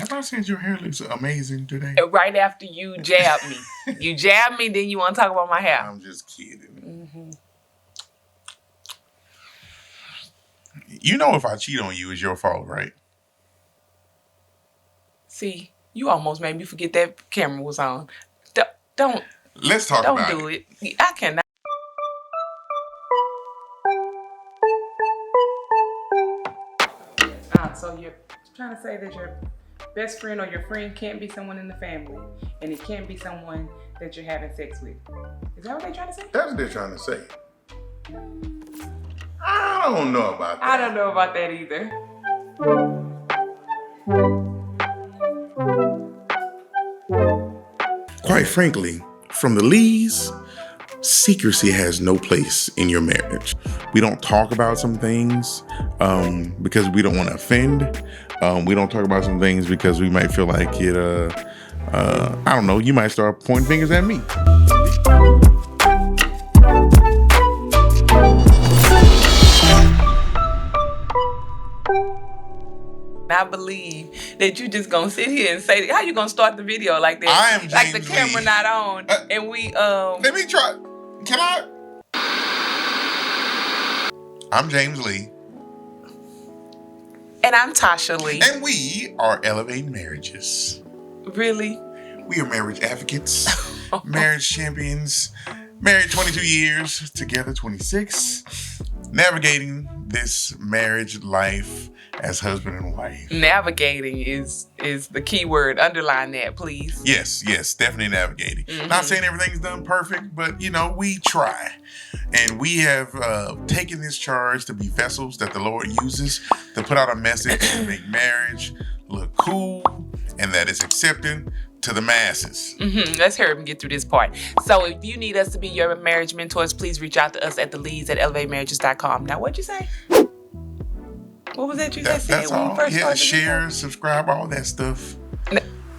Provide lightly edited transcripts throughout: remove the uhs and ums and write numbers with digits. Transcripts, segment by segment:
Have I said your hair looks amazing today? Right after you jabbed me. You jabbed me, then you want to talk about my hair. I'm just kidding. Mm-hmm. You know if I cheat on you, it's your fault, right? See, you almost made me forget that camera was on. Don't. Let's talk about it. Don't do it. I cannot. So you're trying to say that your best friend or your friend can't be someone in the family, and it can't be someone that you're having sex with. Is that what they're trying to say? That's what they're trying to say. I don't know about that. I don't know about that either. Quite frankly, from the Lees, secrecy has no place in your marriage. We don't talk about some things because we don't want to offend. We don't talk about some things because we might feel like it, I don't know, you might start pointing fingers at me. I believe that you just gonna sit here and say, how you gonna start the video like that? I am James like the camera Lee. not on, and we Let me try. Can I? I'm James Lee. And I'm Tasha Lee. And we are Elevating Marriages. Really? We are marriage advocates, marriage champions, married 22 years, together 26, navigating this marriage life as husband and wife. Navigating is the key word. Underline that, please. Yes, definitely navigating. Mm-hmm. Not saying everything's done perfect, but we try. And we have taken this charge to be vessels that the Lord uses to put out a message to make marriage look cool and that it's accepting to the masses. Mm-hmm. Let's hurry up and get through this part. So if you need us to be your marriage mentors, please reach out to us at theleads@elevatemarriages.com. Now, what'd you say? What was that you said? That's all. Yeah, share, subscribe, all that stuff.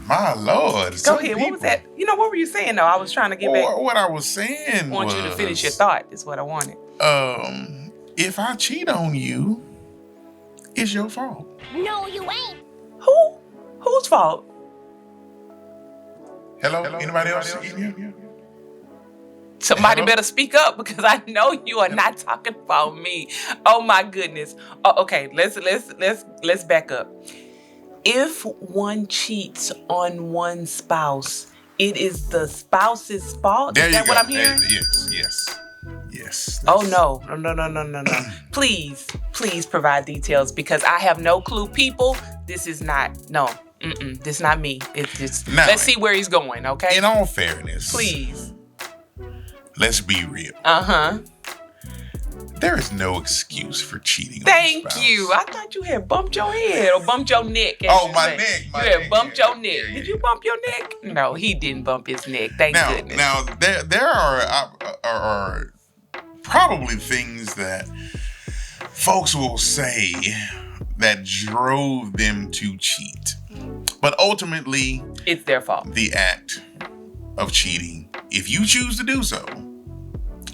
My Lord. Go ahead. What was that? What were you saying, though? I was trying to get back. What I was saying I want you to finish your thought is what I wanted. If I cheat on you, it's your fault. No, you ain't. Who? Whose fault? Hello? Anybody else in here? Somebody better speak up because I know you are not talking about me. Oh my goodness. Oh, okay, let's back up. If one cheats on one spouse, it is the spouse's fault. Is that what I'm hearing? Yes. Oh no. Please provide details because I have no clue. People, this is not this is not me. It's just let's see where he's going, okay? In all fairness. Please. Let's be real. There is no excuse for cheating. Thank you. I thought you had bumped your head or bumped your neck. Oh, my neck. You had bumped your neck. Did you bump your neck? No, he didn't bump his neck. Thank goodness. Now, there are probably things that folks will say that drove them to cheat. But ultimately, it's their fault. The act of cheating, if you choose to do so,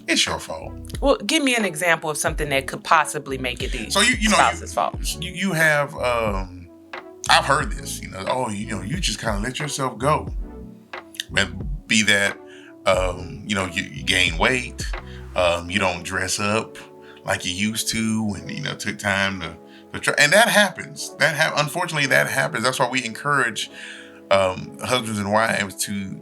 it's your fault. Well, give me an example of something that could possibly make it the spouse's fault. You have, I've heard this, you just kind of let yourself go. Be that, you gain weight, you don't dress up like you used to when, took time to try. And that happens. Unfortunately, that happens. That's why we encourage husbands and wives to,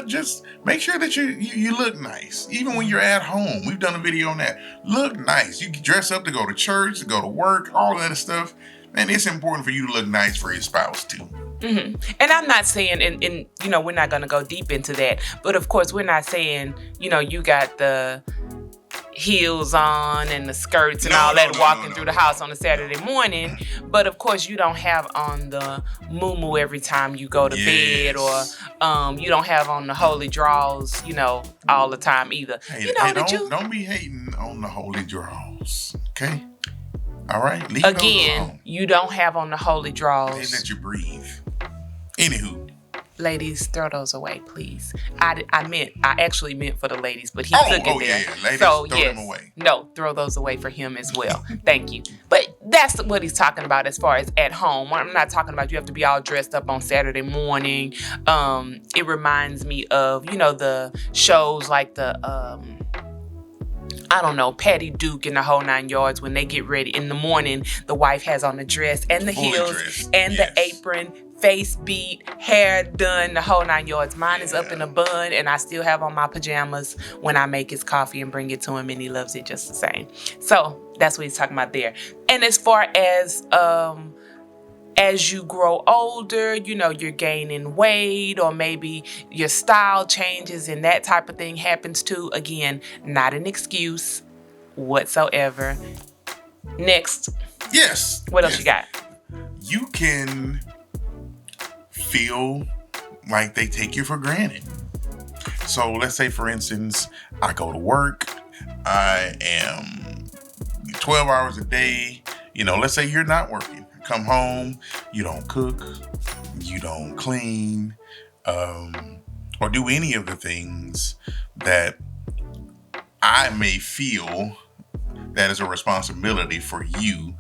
just make sure that you look nice. Even when you're at home. We've done a video on that. Look nice. You can dress up to go to church, to go to work, all that stuff. And it's important for you to look nice for your spouse too. Mm-hmm. And I'm not saying, and we're not going to go deep into that. But of course, we're not saying, you got the heels on and the skirts and all that walking through the house on a Saturday morning. But of course, you don't have on the muumuu every time you go to bed, or you don't have on the holy draws, all the time either. Don't be hating on the holy draws, okay? All right. Leave Again, you don't have on the holy draws. They let you breathe. Anywho. Ladies, throw those away, please. I actually meant for the ladies, but he took it there. Yeah. Ladies, throw them away. No, throw those away for him as well. Thank you. But that's what he's talking about as far as at home. I'm not talking about you have to be all dressed up on Saturday morning. It reminds me of, the shows like the I don't know, Patty Duke and the whole 9 yards. When they get ready in the morning, the wife has on the dress and the Fully heels dressed, and yes. the apron, face beat, hair done, the whole 9 yards. Mine is up in a bun, and I still have on my pajamas when I make his coffee and bring it to him, and he loves it just the same. So that's what he's talking about there. And as far as you grow older, you're gaining weight, or maybe your style changes and that type of thing happens too. Again, not an excuse whatsoever. Next. Yes. What else you got? You can feel like they take you for granted. So let's say, for instance, I go to work. I am 12 hours a day. Let's say you're not working. Come home, you don't cook, you don't clean, or do any of the things that I may feel that is a responsibility for you.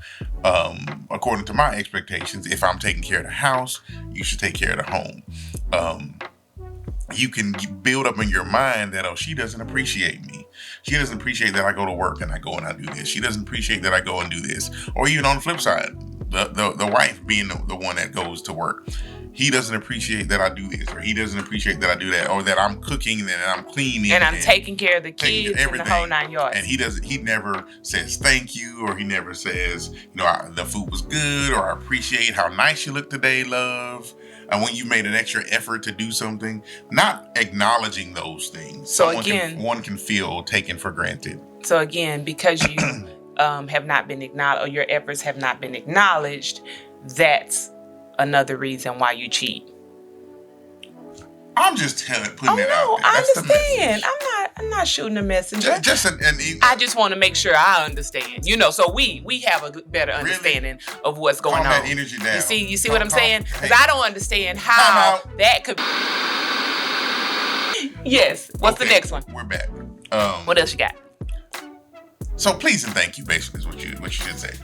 According to my expectations, if I'm taking care of the house, you should take care of the home. You can build up in your mind that, she doesn't appreciate me. She doesn't appreciate that I go to work and I go and I do this. She doesn't appreciate that I go and do this. Or even on the flip side, the wife being the one that goes to work. He doesn't appreciate that I do this, or he doesn't appreciate that I do that, or that I'm cooking and I'm cleaning. And I'm taking care of the kids and the whole 9 yards. And he never says thank you, or he never says, the food was good, or I appreciate how nice you look today, love. And when you made an extra effort to do something, not acknowledging those things. So one can feel taken for granted. So again, because you have not been acknowledged, or your efforts have not been acknowledged, that's another reason why you cheat. I'm just putting it out there. I understand. I'm not shooting a messenger. I just want to make sure I understand. So we have a better understanding of what's going on. That energy down. You see what I'm saying? Because I don't understand how that could. Yes. What's the next one? We're back. What else you got? So please and thank you, basically, is what you should say.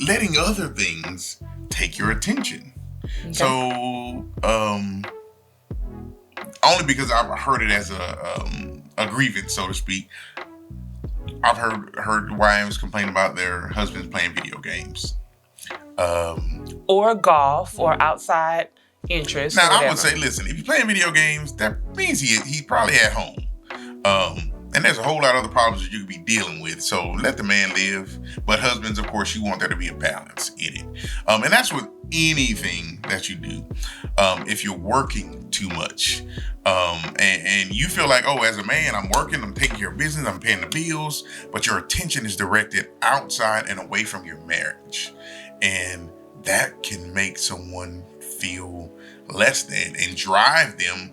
Letting other things take your attention. Okay. So, only because I've heard it as a grievance, so to speak. I've heard wives complain about their husbands playing video games, or golf, or outside interest. Now, I would say, listen, if you're playing video games, that means he's probably at home. And there's a whole lot of other problems that you could be dealing with. So let the man live. But husbands, of course, you want there to be a balance in it. And that's with anything that you do. If you're working too much, and you feel like, as a man, I'm working, I'm taking care of business, I'm paying the bills, but your attention is directed outside and away from your marriage. And that can make someone feel less than and drive them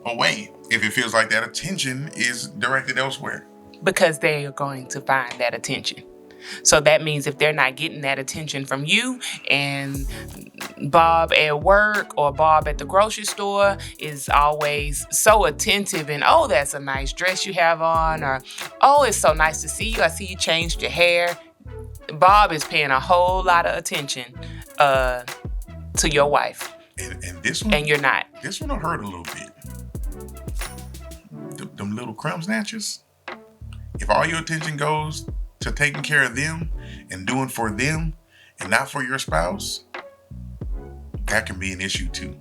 away if it feels like that attention is directed elsewhere. Because they are going to find that attention. So that means if they're not getting that attention from you, and Bob at work or Bob at the grocery store is always so attentive and, that's a nice dress you have on, or, it's so nice to see you. I see you changed your hair. Bob is paying a whole lot of attention to your wife. And this one, and you're not. This one will hurt a little bit. Them little crumb snatchers. If all your attention goes to taking care of them and doing for them and not for your spouse, that can be an issue too.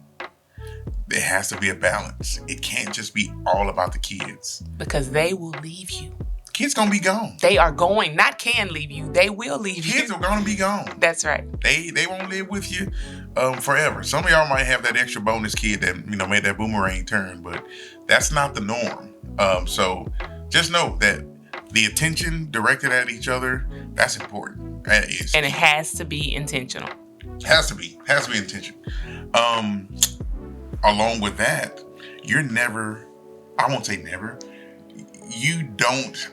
There has to be a balance. It can't just be all about the kids. Because they will leave you. Kids gonna be gone. They are going, not can leave you. They will leave you. Kids are gonna be gone. That's right. They won't live with you forever. Some of y'all might have that extra bonus kid that made that boomerang turn, but that's not the norm. So just know that the attention directed at each other, that's important. That is. And it has to be intentional. Has to be intentional. Along with that, you're never, I won't say never, you don't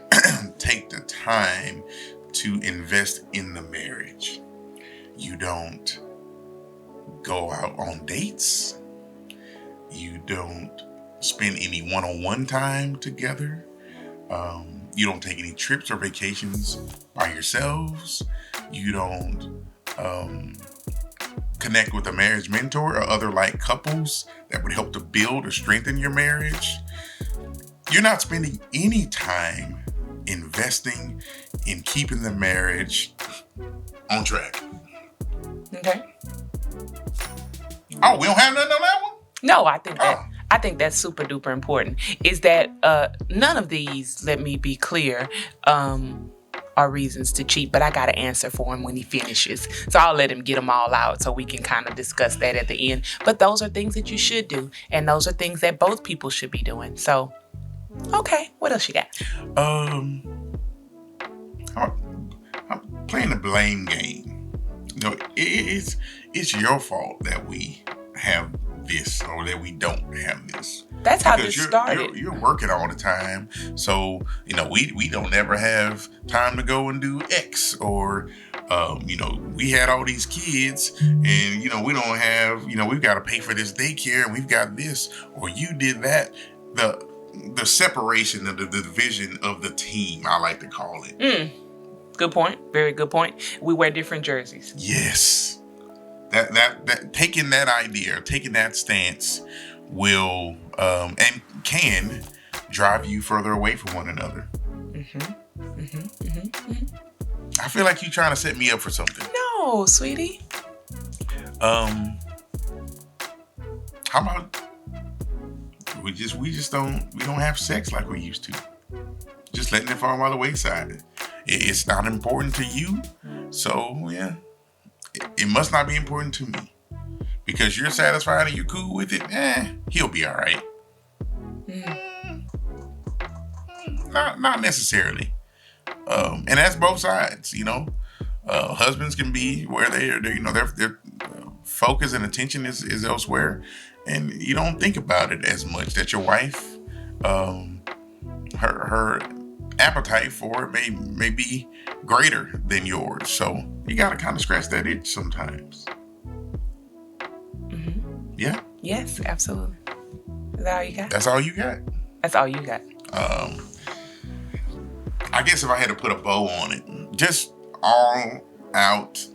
take the time to invest in the marriage. You don't go out on dates. You don't spend any one-on-one time together. You don't take any trips or vacations by yourselves. You don't connect with a marriage mentor or other like couples that would help to build or strengthen your marriage. You're not spending any time investing in keeping the marriage on track. Okay. Oh, we don't have nothing on that one? No, I think that's super duper important. Is that none of these, let me be clear, are reasons to cheat, but I got to answer for him when he finishes. So I'll let him get them all out so we can kind of discuss that at the end. But those are things that you should do. And those are things that both people should be doing. So, okay, what else you got? I'm playing the blame game. You know, it's your fault that we have this or that we don't have this. That's how this started. You're working all the time. So, you know, we don't ever have time to go and do X or, you know, we had all these kids and, you know, we don't have, you know, we've got to pay for this daycare and we've got this or you did that. The separation of the division of the team, I like to call it. Good point. Very good point. We wear different jerseys. Yes. That taking that idea, taking that stance will and can drive you further away from one another. I feel like you're trying to set me up for something. No, sweetie. How about we don't have sex like we used to. Just letting it fall by the wayside. It's not important to you, so yeah. It must not be important to me. Because you're satisfied and you're cool with it, he'll be all right. Not necessarily. And that's both sides, you know. Husbands can be where they're you know, their focus and attention is elsewhere. And you don't think about it as much that your wife, her appetite for it may be greater than yours. So you got to kind of scratch that itch sometimes. Yeah? Yes, absolutely. Is that all you got? That's all you got? That's all you got. I guess if I had to put a bow on it, just all out,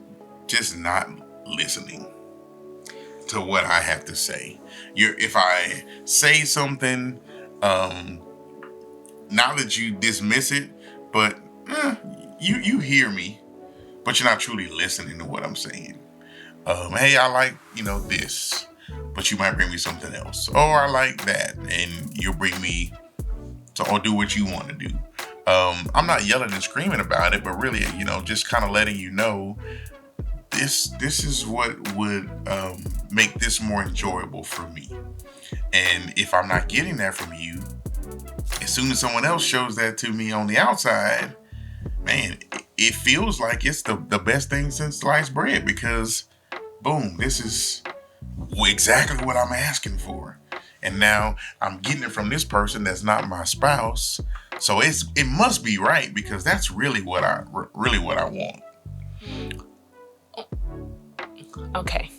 just not listening to what I have to say. If I say something, not that you dismiss it, but you hear me, but you're not truly listening to what I'm saying. Hey, I like, you know, this, but you might bring me something else. Or I like that, and you'll bring me or do what you want to do. I'm not yelling and screaming about it, but really, you know, just kind of letting you know this is what would make this more enjoyable for me. And if I'm not getting that from you, as soon as someone else shows that to me on the outside, man, it feels like it's the best thing since sliced bread because, boom, this is exactly what I'm asking for. And now I'm getting it from this person that's not my spouse. So it must be right because that's really what I want. Okay.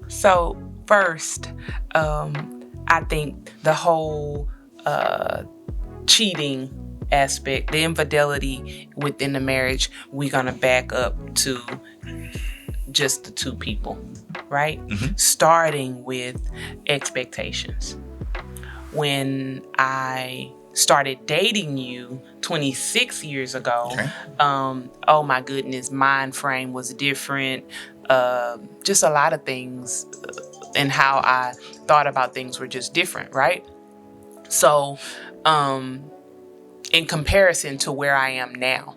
So first, I think the whole cheating aspect, the infidelity within the marriage, we're going to back up to just the two people, right? Starting with expectations. When I started dating you 26 years ago, oh my goodness, mind frame was different. Just a lot of things and how I thought about things were just different, right? So, in comparison to where I am now.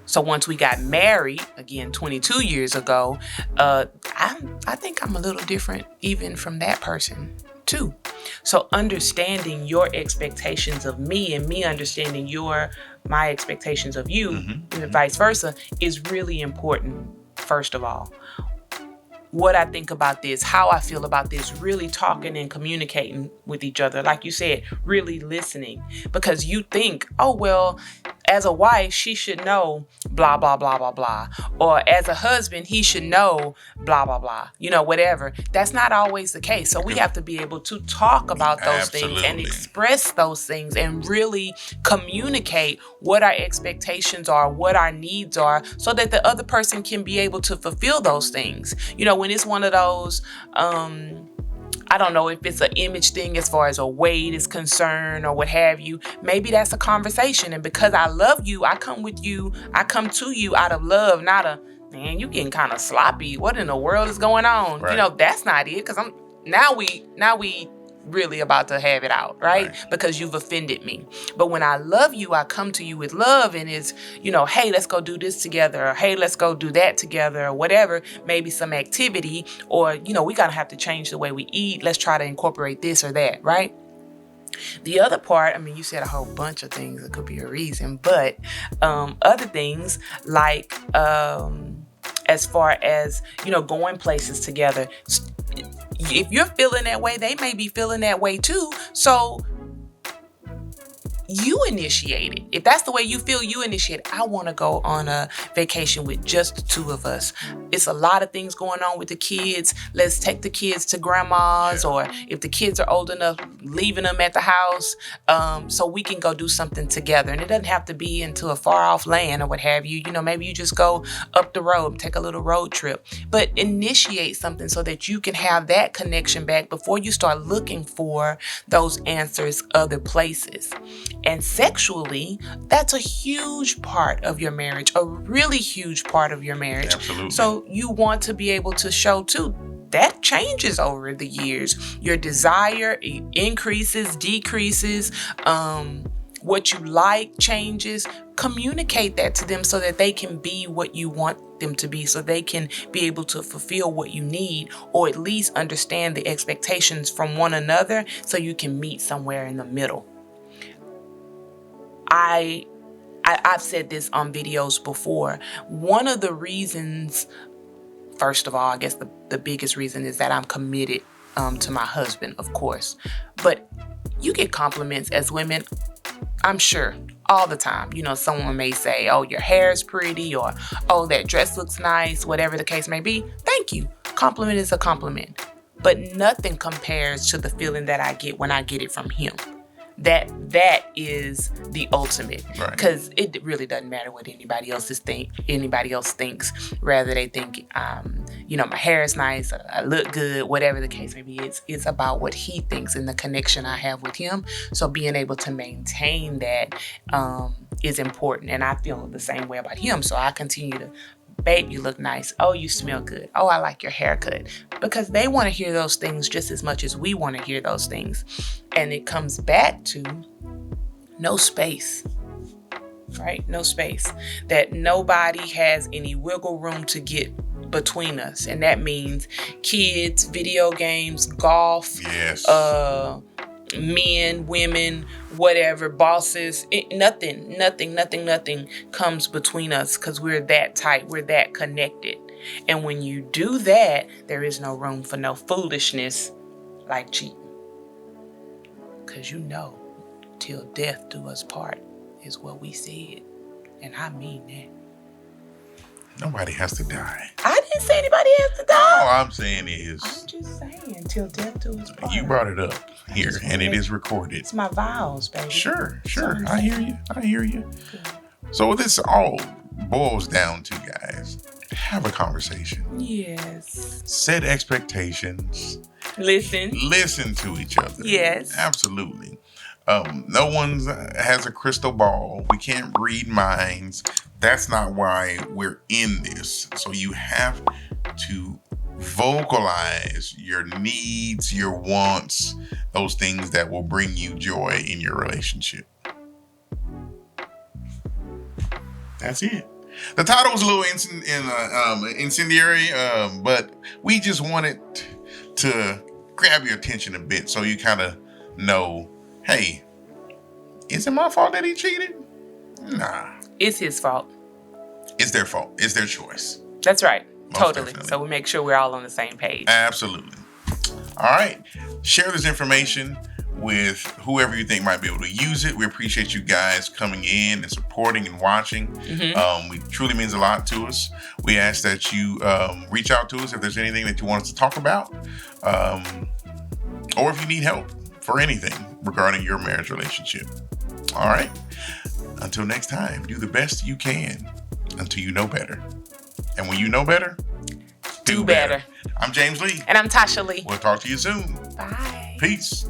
So once we got married, again, 22 years ago, I think I'm a little different even from that person too. So understanding your expectations of me and me understanding my expectations of you and vice versa is really important, first of all. What I think about this, how I feel about this, really talking and communicating with each other. Like you said, really listening. Because you think, oh, well, as a wife, she should know blah, blah, blah, blah, blah. Or as a husband, he should know blah, blah, blah. Whatever. That's not always the case. So we have to be able to talk about those things and express those things and really communicate what our expectations are, what our needs are, so that the other person can be able to fulfill those things. When it's one of those, I don't know if it's an image thing as far as a weight is concerned or what have you. Maybe that's a conversation. And because I love you, I come to you out of love, not man, you getting kind of sloppy. What in the world is going on? Right. That's not it. Because now we really about to have it out, right? Because you've offended me. But when I love you, I come to you with love, and it's, hey, let's go do this together, or hey, let's go do that together, or whatever, maybe some activity, or, we gotta have to change the way we eat. Let's try to incorporate this or that, right? The other part, you said a whole bunch of things that could be a reason, but other things like as far as, going places together, if you're feeling that way, they may be feeling that way too. So you initiate it. If that's the way you feel, you initiate it. I want to go on a vacation with just the two of us. It's a lot of things going on with the kids. Let's take the kids to grandma's, or if the kids are old enough, leaving them at the house, so we can go do something together. And it doesn't have to be into a far off land or what have you. Maybe you just go up the road, take a little road trip, but initiate something so that you can have that connection back before you start looking for those answers other places. And sexually, that's a huge part of your marriage, a really huge part of your marriage. Absolutely. So you want to be able to show too. That changes over the years. Your desire increases, decreases. What you like changes. Communicate that to them so that they can be what you want them to be, so they can be able to fulfill what you need, or at least understand the expectations from one another, so you can meet somewhere in the middle. I've said this on videos before. One of the reasons, first of all, I guess the biggest reason is that I'm committed to my husband, of course. But you get compliments as women, I'm sure, all the time. Someone may say, oh, your hair is pretty, or oh, that dress looks nice, whatever the case may be. Thank you. Compliment is a compliment. But nothing compares to the feeling that I get when I get it from him. That is the ultimate, because it really doesn't matter what anybody else thinks. Rather, they think, my hair is nice, I look good, whatever the case may be. It's about what he thinks and the connection I have with him. So being able to maintain that is important, and I feel the same way about him. So I continue to, babe, you look nice. Oh, you smell good. Oh, I like your haircut. Because they want to hear those things just as much as we want to hear those things. And it comes back to no space, right? No space. That nobody has any wiggle room to get between us. And that means kids, video games, golf, yes, men, women, whatever, bosses, nothing comes between us, because we're that tight, we're that connected. And when you do that, there is no room for no foolishness like cheating. Because till death do us part is what we said. And I mean that. Nobody has to die. I didn't say anybody has to die. All I'm saying is, I'm just saying, till death do us part. You brought it up here, and it is recorded. It's my vows, baby. Sure. I hear you. Good. So what this all boils down to, guys, have a conversation. Yes. Set expectations. Listen to each other. Yes. Absolutely. No one has a crystal ball. We can't read minds. That's not why we're in this. So you have to vocalize your needs, your wants, those things that will bring you joy in your relationship. That's it. The title was a little incendiary, but we just wanted to grab your attention a bit so you kind of know, hey, is it my fault that he cheated? Nah. It's his fault. It's their fault. It's their choice. That's right. Most totally. Definitely. So we make sure we're all on the same page. Absolutely. All right. Share this information with whoever you think might be able to use it. We appreciate you guys coming in and supporting and watching. It truly means a lot to us. We ask that you reach out to us if there's anything that you want us to talk about, or if you need help for anything regarding your marriage relationship. All right. Until next time, do the best you can until you know better. And when you know better, do better. I'm James Lee. And I'm Tasha Lee. We'll talk to you soon. Bye. Peace.